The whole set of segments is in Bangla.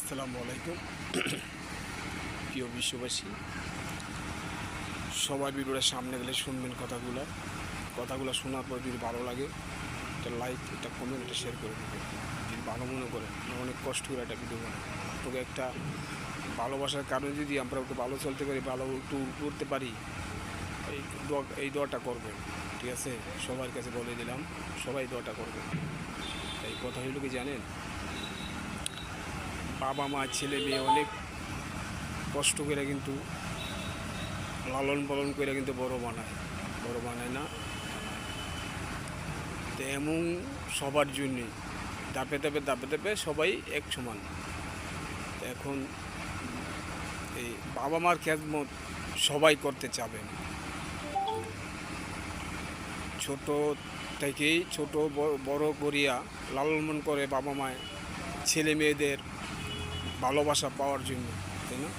আসসালামু আলাইকুম প্রিয় বিশ্ববাসী, সবাই ভিডিওটা সামনে গেলে শুনবেন কথাগুলো শোনার পর যদি ভালো লাগে একটা লাইক, একটা কমেন্ট, একটা শেয়ার করে দেবেন। যদি ভালো মনে করেন, অনেক কষ্ট করে একটা ভিডিও বানাই, আপনাকে একটা ভালোবাসার কারণে যদি আমরা একটু ভালো চলতে পারি, ভালো একটু করতে পারি, এই দোয়াটা করবেন। ঠিক আছে, সবার কাছে বলে দিলাম, সবাই দোয়াটা করবেন। এই কথা হইল কি জানেন, বাবা মা ছেলে মেয়ে অনেক কষ্ট করে কিন্তু লালন পালন করে কিন্তু বড় বানায় না। তো এমন সবার জন্যই ধাপে ধাপে সবাই এক সমান। তো এখন এই বাবা মার খেদমত সবাই করতে চাবেন। ছোট থেকেই বড় করিয়া লালন করে বাবা মায় ছেলে মেয়েদের ভালোবাসা পাওয়ার জন্য, তাই না?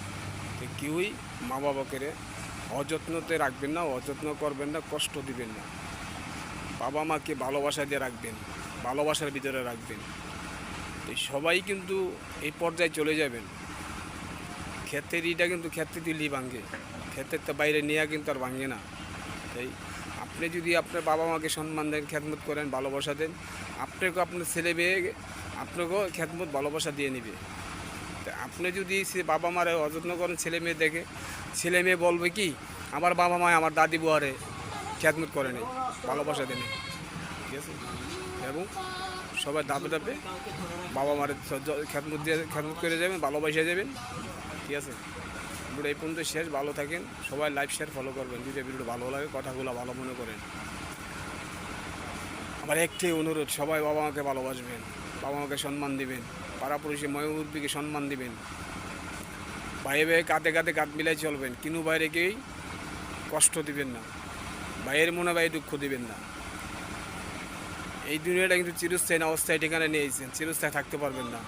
তো কেউই মা বাবাকে অযত্নতে রাখবেন না, অযত্ন করবেন না, কষ্ট দিবেন না। বাবা মাকে ভালোবাসা দিয়ে রাখবেন, ভালোবাসার ভিতরে রাখবেন। এই সবাই কিন্তু এই পর্যায়ে চলে যাবেন। ক্ষেতের ইটা কিন্তু ক্ষেত্রে দিলেই ভাঙে, ক্ষেতের তো বাইরে নেওয়া কিন্তু আর ভাঙে না। তাই আপনি যদি আপনার বাবা মাকে সম্মান দেন, খেদমত করেন, ভালোবাসা দেন, আপনাকেও আপনার ছেলে মেয়ে আপনাকেও খেদমত ভালোবাসা দিয়ে নেবে। আপনি যদি সে বাবা মারে অযত্ন করেন, ছেলে মেয়ে দেখে ছেলে মেয়ে বলবে কি, আমার বাবা মা আমার দাদি বুয়ারে খেদমত করে নেই, ভালোবাসা দেয়। ঠিক আছে, এবং সবাই ধাপে বাবা মারে খেদমত করে যাবেন, ভালোবাসা যাবেন। ঠিক আছে, ভিডিও এই পর্যন্ত শেষ। ভালো থাকেন সবাই, লাইভ শেয়ার ফলো করবেন যদি ভিডিওটা ভালো লাগে, কথাগুলো ভালো মনে করেন। আমার একটাই অনুরোধ, সবাই বাবা মাকে ভালোবাসবেন, বাবা মাকে সম্মান দিবেন, পাড়াপড়শি ময়ূরবিকে সম্মান দিবেন, ভাই ভাই কাঁধে কাঁধ মিলাই চলবেন, কিনু বাইরেকেই কষ্ট দিবেন না, ভাইয়ের মনে ভাই দুঃখ দিবেন না। এই দুনিয়াটা কিন্তু চিরস্থায়ী না, অস্থায়ী ঠিকানা নিয়েছেন, চিরস্থায়ী থাকতে পারবেন না।